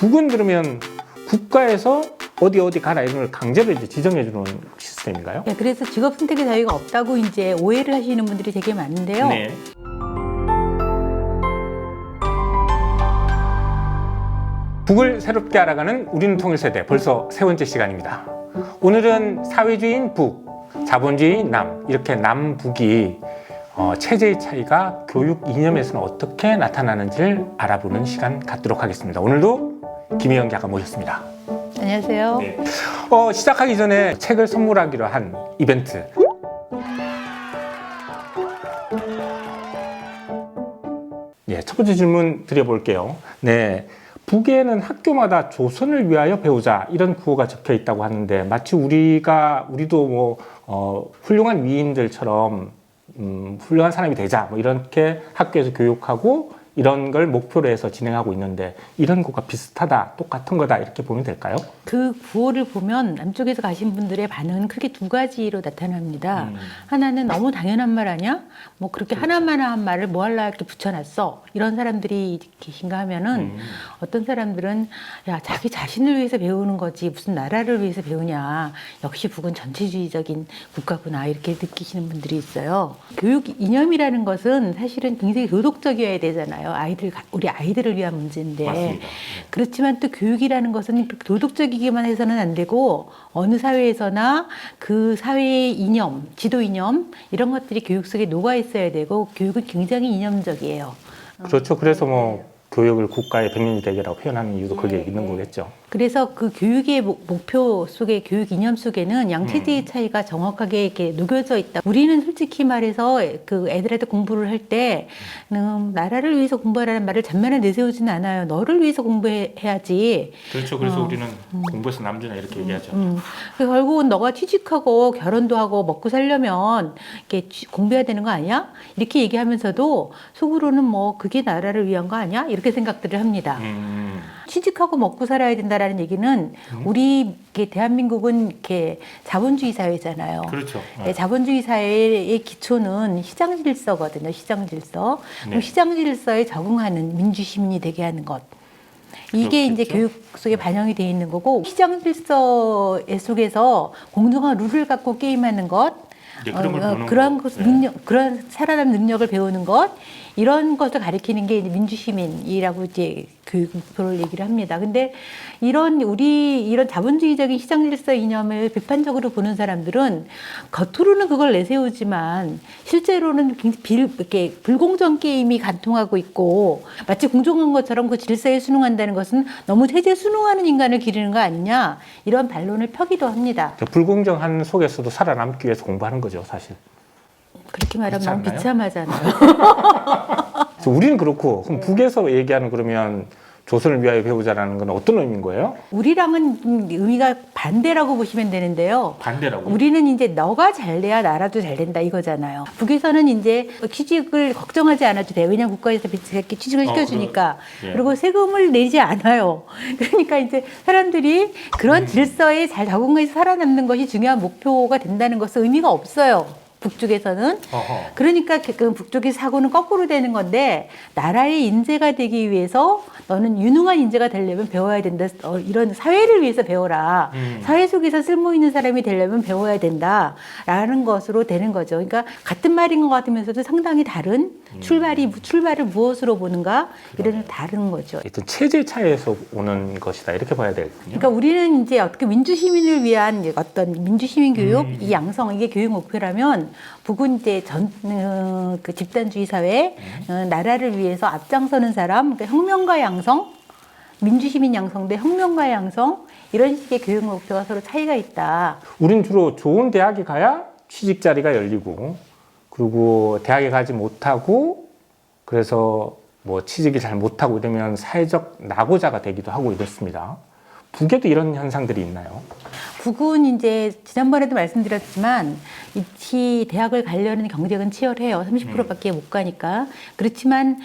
북은 그러면 국가에서 어디 가라 이런 걸 강제로 이제 지정해 주는 시스템인가요? 네, 그래서 직업 선택의 자유가 없다고 이제 오해를 하시는 분들이 되게 많은데요. 네. 북을 새롭게 알아가는 우리는 통일세대 벌써 세 번째 시간입니다. 오늘은 사회주의인 북, 자본주의인 남, 이렇게 남북이 체제의 차이가 교육 이념에서는 어떻게 나타나는지를 알아보는 시간 갖도록 하겠습니다. 오늘도 김희영 작가 모셨습니다. 안녕하세요. 네. 시작하기 전에 책을 선물하기로 한 이벤트. 네, 첫 번째 질문 드려볼게요. 네. 북에는 학교마다 조선을 위하여 배우자 이런 구호가 적혀 있다고 하는데 마치 우리도 훌륭한 위인들처럼 훌륭한 사람이 되자 이렇게 학교에서 교육하고 이런 걸 목표로 해서 진행하고 있는데 이런 거가 비슷하다, 똑같은 거다 이렇게 보면 될까요? 그 구호를 보면 남쪽에서 가신 분들의 반응은 크게 두 가지로 나타납니다. 하나는 너무 당연한 말 아니야? 뭐 그렇게 하나만한 말을 뭐 하려 이렇게 붙여놨어. 이런 사람들이 계신가 하면은 어떤 사람들은 야, 자기 자신을 위해서 배우는 거지 무슨 나라를 위해서 배우냐. 역시 북은 전체주의적인 국가구나 이렇게 느끼시는 분들이 있어요. 교육 이념이라는 것은 사실은 굉장히 도덕적이어야 되잖아요. 우리 아이들을 위한 문제인데. 맞습니다. 그렇지만 또 교육이라는 것은 도덕적이기만 해서는 안 되고 어느 사회에서나 그 사회의 이념, 지도 이념 이런 것들이 교육 속에 녹아 있어야 되고 교육은 굉장히 이념적이에요. 그렇죠. 그래서 교육을 국가의 백년이 대계라고 표현하는 이유도 거기에 있는 거겠죠. 그래서 그 교육의 목표 속에 교육 이념 속에는 양체제의 차이가 정확하게 이렇게 녹여져 있다. 우리는 솔직히 말해서 그 애들한테 공부를 할 때 나라를 위해서 공부하라는 말을 전면에 내세우지는 않아요. 너를 위해서 공부해야지. 그렇죠. 그래서 우리는 공부해서 남주나 이렇게 얘기하죠. 그래서 결국은 너가 취직하고 결혼도 하고 먹고 살려면 이렇게 공부해야 되는 거 아니야? 이렇게 얘기하면서도 속으로는 뭐 그게 나라를 위한 거 아니야? 이렇게 생각들을 합니다. 취직하고 먹고 살아야 된다라는 얘기는 우리 대한민국은 이렇게 자본주의 사회잖아요. 그렇죠. 네, 자본주의 사회의 기초는 시장 질서거든요. 시장 질서. 그럼 시장 질서에 적응하는 민주 시민이 되게 하는 것. 이게 그렇겠죠. 이제 교육 속에 반영이 되어 있는 거고 시장 질서 속에서 공정한 룰을 갖고 게임하는 것. 그런 걸 배우는 그런 거. 능력, 그런 살아남는 능력을 배우는 것, 이런 것을 가리키는 게 이제 민주시민이라고 이제 교육 목표를 얘기를 합니다. 근데 이런 자본주의적인 시장 질서 이념을 비판적으로 보는 사람들은 겉으로는 그걸 내세우지만 실제로는 이렇게 불공정 게임이 관통하고 있고 마치 공정한 것처럼 그 질서에 순응한다는 것은 너무 세제 순응하는 인간을 기르는 거 아니냐 이런 반론을 펴기도 합니다. 불공정한 속에서도 살아남기 위해서 공부하는 거죠, 사실. 그렇게 말하면 너무 않나요? 비참하잖아요. 우리는 그렇고 그럼 북에서 얘기하는 그러면 조선을 위하여 배우자라는 건 어떤 의미인 거예요? 우리랑은 의미가 반대라고 보시면 되는데요. 반대라고? 우리는 이제 너가 잘 돼야 나라도 잘 된다 이거잖아요. 북에서는 이제 취직을 걱정하지 않아도 돼. 왜냐면 국가에서 이렇게 취직을 시켜주니까. 예. 그리고 세금을 내지 않아요. 그러니까 이제 사람들이 그런 질서에 잘 적응해서 살아남는 것이 중요한 목표가 된다는 것은 의미가 없어요. 북쪽에서는. 그러니까 그 북쪽의 사고는 거꾸로 되는 건데 나라의 인재가 되기 위해서 너는 유능한 인재가 되려면 배워야 된다. 이런 사회를 위해서 배워라. 사회 속에서 쓸모 있는 사람이 되려면 배워야 된다라는 것으로 되는 거죠. 그러니까 같은 말인 것 같으면서도 상당히 다른 출발을 무엇으로 보는가 이런 다른 거죠. 하여튼 체제 차이에서 오는 것이다 이렇게 봐야 되겠군요. 그러니까 우리는 이제 어떻게 민주시민을 위한 어떤 민주시민 교육, 이 양성, 이게 교육 목표라면 북은 이제 그 집단주의 사회, 나라를 위해서 앞장서는 사람, 그러니까 혁명가 양성, 민주시민 양성 대 혁명가 양성, 이런 식의 교육 목표가 서로 차이가 있다. 우린 주로 좋은 대학에 가야 취직 자리가 열리고 그리고 대학에 가지 못하고 그래서 취직이 잘 못하고 이러면 사회적 낙오자가 되기도 하고 이렇습니다. 북에도 이런 현상들이 있나요? 북은 이제 지난번에도 말씀드렸지만 이 대학을 가려는 경쟁은 치열해요. 30%밖에 못 가니까. 그렇지만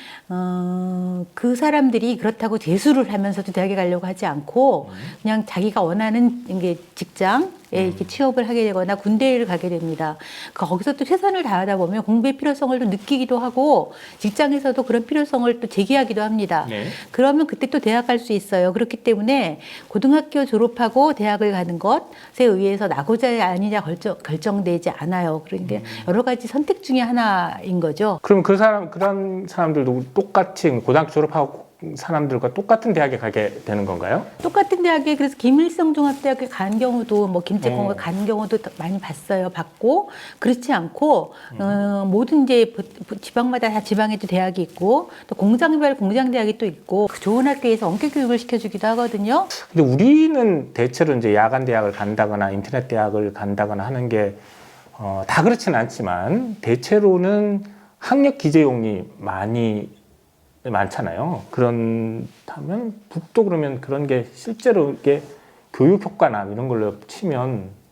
그 사람들이 그렇다고 재수를 하면서도 대학에 가려고 하지 않고 그냥 자기가 원하는 이게 직장에 이렇게 취업을 하게 되거나 군대를 가게 됩니다. 거기서 또 최선을 다하다 보면 공부의 필요성을 또 느끼기도 하고 직장에서도 그런 필요성을 또 제기하기도 합니다. 네. 그러면 그때 또 대학 갈 수 있어요. 그렇기 때문에 고등학교 졸업하고 대학을 가는 것에 의해서 나고자 아니냐 결정되지 않아요. 그러니까 여러 가지 선택 중에 하나인 거죠. 그럼 그런 사람들도 똑같이 고등학교 졸업하고 사람들과 똑같은 대학에 가게 되는 건가요? 똑같은 대학에 그래서 김일성 종합대학에 간 경우도 뭐 김제공을 간 경우도 많이 봤고 그렇지 않고 모든 이제 지방마다 다 지방에도 대학이 있고 또 공장별 공장대학이 또 있고 그 좋은 학교에서 원격 교육을 시켜주기도 하거든요. 근데 우리는 대체로 이제 야간 대학을 간다거나 인터넷 대학을 간다거나 하는 게 다 그렇지는 않지만 대체로는 학력 기재용이 많잖아요. 그렇다면 북도 그러면 그런 게 실제로 이게 교육 효과나 이런 걸로 치면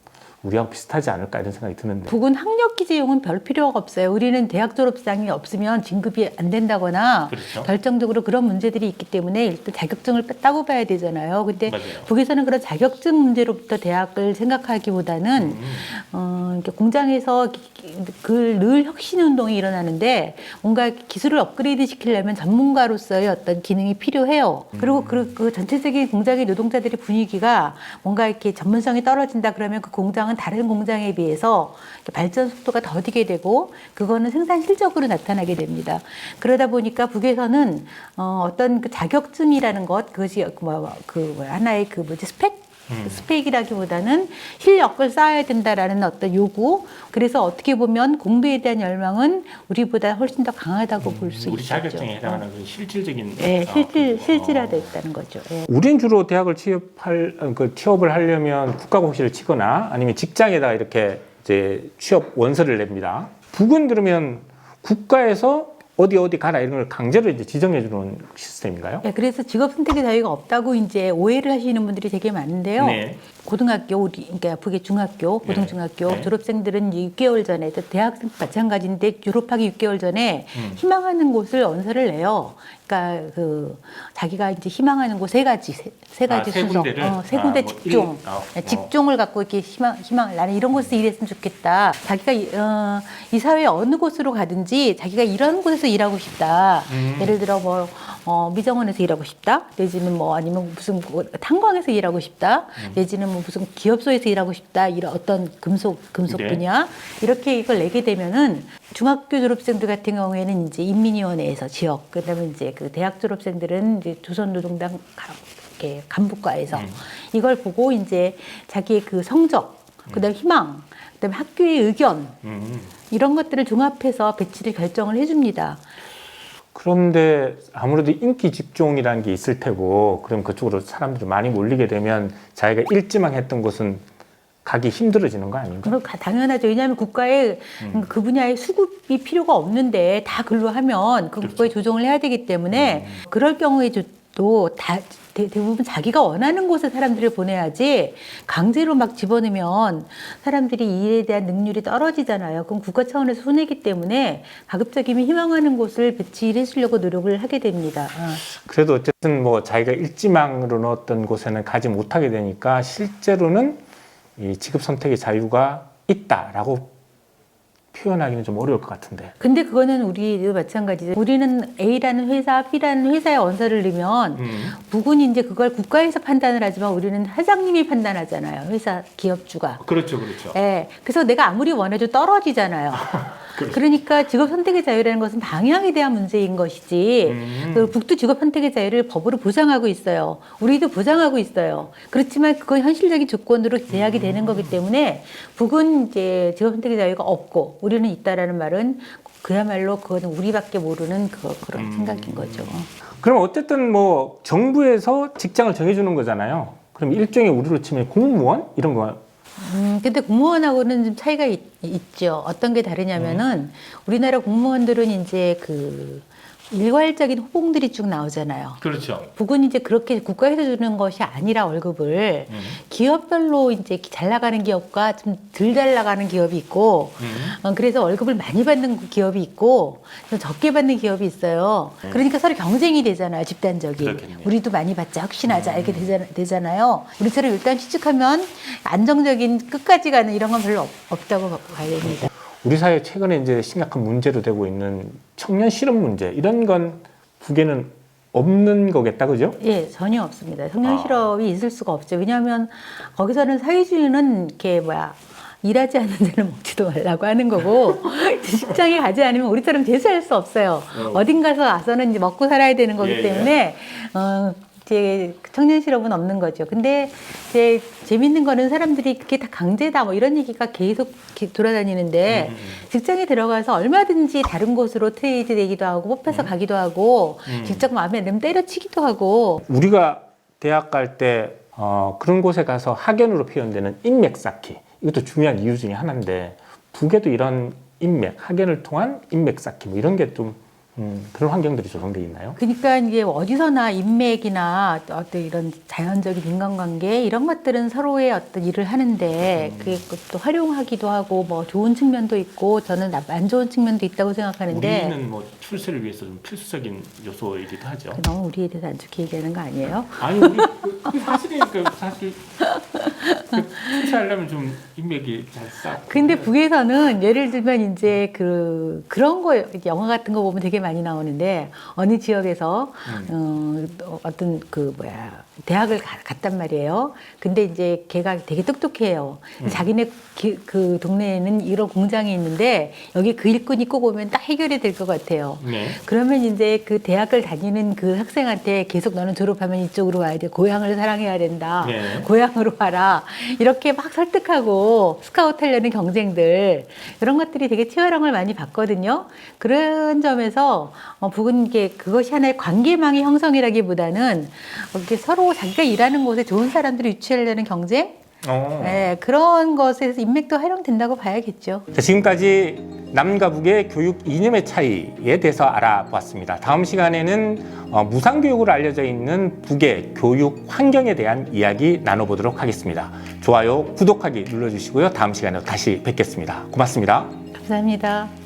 우리하고 비슷하지 않을까 이런 생각이 드는데. 북은 학력 기재용은 별 필요가 없어요. 우리는 대학 졸업장이 없으면 진급이 안 된다거나 그렇죠. 결정적으로 그런 문제들이 있기 때문에 일단 자격증을 따고 봐야 되잖아요. 근데 맞아요. 북에서는 그런 자격증 문제로부터 대학을 생각하기보다는 이렇게 공장에서 늘 혁신 운동이 일어나는데 뭔가 기술을 업그레이드 시키려면 전문가로서의 어떤 기능이 필요해요. 그리고 그 전체적인 공장의 노동자들의 분위기가 뭔가 이렇게 전문성이 떨어진다 그러면 그 공장은 다른 공장에 비해서 발전 속도가 더디게 되고 그거는 생산 실적으로 나타나게 됩니다. 그러다 보니까 북에서는 어떤 그 자격증이라는 것 그것이 하나의 스펙이라기보다는 실력을 쌓아야 된다라는 어떤 요구. 그래서 어떻게 보면 공부에 대한 열망은 우리보다 훨씬 더 강하다고 볼 수 있죠. 우리 자격증에 해당하는 그 실질적인 네, 실질화되어 있다는 거죠. 예. 우린 주로 대학을 취업을 하려면 국가고시를 치거나 아니면 직장에다가 이렇게 이제 취업 원서를 냅니다. 북은 그러면 국가에서 어디 가라 이런 걸 강제로 이제 지정해 주는 시스템인가요? 네, 그래서 직업 선택의 자유가 없다고 이제 오해를 하시는 분들이 되게 많은데요. 네. 고등학교, 그러니까 북의 중학교, 고등중학교 네. 졸업생들은 6개월 전에, 또 대학생 마찬가지인데 졸업하기 6개월 전에 희망하는 곳을 원서를 내요. 그러니까 자기가 이제 희망하는 곳 세 가지 순서, 세 군데 직종, 직종을 갖고 이렇게 희망, 나는 이런 곳에서 일했으면 좋겠다. 자기가 이 사회 어느 곳으로 가든지 자기가 이런 곳에서 일하고 싶다. 예를 들어 미정원에서 일하고 싶다. 내지는 아니면 무슨 탄광에서 일하고 싶다. 내지는 무슨 기업소에서 일하고 싶다. 이런 어떤 금속 네. 분야. 이렇게 이걸 내게 되면은 중학교 졸업생들 같은 경우에는 이제 인민위원회에서 지역, 그다음에 이제 그 대학 졸업생들은 이제 조선노동당 간부과에서 이걸 보고 이제 자기의 그 성적, 그다음에 희망, 그다음에 학교의 의견 이런 것들을 종합해서 배치를 결정을 해줍니다. 그런데 아무래도 인기 직종이라는 게 있을 테고 그럼 그쪽으로 사람들이 많이 몰리게 되면 자기가 일지망 했던 곳은 가기 힘들어지는 거 아닌가? 그럼 당연하죠. 왜냐하면 국가에 그 분야의 수급이 필요가 없는데 다 글로 하면 그 국가에 조정을 해야 되기 때문에 그럴 경우에도 대부분 자기가 원하는 곳에 사람들을 보내야지 강제로 막 집어넣으면 사람들이 이 일에 대한 능률이 떨어지잖아요. 그럼 국가 차원에서 손해기 때문에 가급적이면 희망하는 곳을 배치해 주려고 노력을 하게 됩니다. 그래도 어쨌든 자기가 일지망으로 넣었던 곳에는 가지 못하게 되니까 실제로는 이 직업 선택의 자유가 있다라고 표현하기는 좀 어려울 것 같은데. 근데 그거는 우리도 마찬가지죠. 우리는 A라는 회사, B라는 회사에 원서를 넣으면 북은 이제 그걸 국가에서 판단을 하지만 우리는 사장님이 판단하잖아요. 회사 기업주가. 그렇죠. 네, 그래서 내가 아무리 원해도 떨어지잖아요. 그러니까 직업 선택의 자유라는 것은 방향에 대한 문제인 것이지. 북도 직업 선택의 자유를 법으로 보장하고 있어요. 우리도 보장하고 있어요. 그렇지만 그건 현실적인 조건으로 제약이 되는 거기 때문에 북은 이제 직업 선택의 자유가 없고 우리는 있다라는 말은 그야말로 그거는 우리밖에 모르는 그런 생각인 거죠. 그럼 어쨌든 정부에서 직장을 정해주는 거잖아요. 그럼 일종의 우리로 치면 공무원 이런 거. 근데 공무원하고는 좀 차이가 있죠. 어떤 게 다르냐면은 우리나라 공무원들은 이제 일괄적인 호봉들이 쭉 나오잖아요. 그렇죠. 북은 이제 그렇게 국가에서 주는 것이 아니라 월급을 기업별로 이제 잘 나가는 기업과 좀 덜 잘 나가는 기업이 있고, 그래서 월급을 많이 받는 기업이 있고, 좀 적게 받는 기업이 있어요. 그러니까 서로 경쟁이 되잖아요, 집단적인. 그렇겠네요. 우리도 많이 받자, 혁신하자, 이렇게 되잖아요. 우리처럼 일단 취직하면 안정적인 끝까지 가는 이런 건 별로 없다고 봐야 됩니다. 우리 사회 최근에 이제 심각한 문제로 되고 있는 청년 실업 문제 이런 건 북에는 없는 거겠다, 그죠? 예, 전혀 없습니다. 청년 실업이 있을 수가 없죠. 왜냐하면 거기서는 사회주의는 이렇게 일하지 않는 자는 먹지도 말라고 하는 거고 직장에 가지 않으면 우리처럼 재수할 수 없어요. 어딘 가서 와서는 이제 먹고 살아야 되는 거기 때문에 이제 청년 실업은 없는 거죠. 근데 이제 재밌는 거는 사람들이 그게 다 강제다 뭐 이런 얘기가 계속 돌아다니는데 직장에 들어가서 얼마든지 다른 곳으로 트레이드 되기도 하고 뽑혀서 가기도 하고 직장 마음에 안 들면 때려치기도 하고. 우리가 대학 갈 때 그런 곳에 가서 학연으로 표현되는 인맥 쌓기 이것도 중요한 이유 중에 하나인데 북에도 이런 인맥, 학연을 통한 인맥 쌓기 뭐 이런 게 좀 그런 환경들이 조성돼 있나요? 그러니까 이게 어디서나 인맥이나 어떤 이런 자연적인 인간관계 이런 것들은 서로의 어떤 일을 하는데 그게 또 활용하기도 하고 뭐 좋은 측면도 있고 저는 안 좋은 측면도 있다고 생각하는데 우리는 뭐 출세를 위해서 좀 필수적인 요소이기도 하죠. 너무 우리에 대해서 안 좋게 얘기하는 거 아니에요? 아니 우리 그게 사실이니까 사실 출세하려면 좀 인맥이 잘 쌓고. 근데 북에서는 예를 들면 이제 그런 거 영화 같은 거 보면 되게 많이 나오는데 어느 지역에서 어떤 대학을 갔단 말이에요. 근데 이제 걔가 되게 똑똑해요. 자기네 그 동네에는 이런 공장이 있는데 여기 그 일꾼이 꼭 오면 딱 해결이 될 것 같아요. 네. 그러면 이제 그 대학을 다니는 그 학생한테 계속 너는 졸업하면 이쪽으로 와야 돼. 고향을 사랑해야 된다. 네. 고향으로 와라. 이렇게 막 설득하고 스카우트 하려는 경쟁들 이런 것들이 되게 치열한 걸 많이 봤거든요. 그런 점에서 북은 그것이 하나의 관계망의 형성이라기보다는 이렇게 서로 자기가 일하는 곳에 좋은 사람들을 유치하려는 경쟁? 네, 그런 것에서 인맥도 활용된다고 봐야겠죠. 자, 지금까지 남과 북의 교육 이념의 차이에 대해서 알아보았습니다. 다음 시간에는 무상교육으로 알려져 있는 북의 교육 환경에 대한 이야기 나눠보도록 하겠습니다. 좋아요, 구독하기 눌러주시고요. 다음 시간에 다시 뵙겠습니다. 고맙습니다. 감사합니다.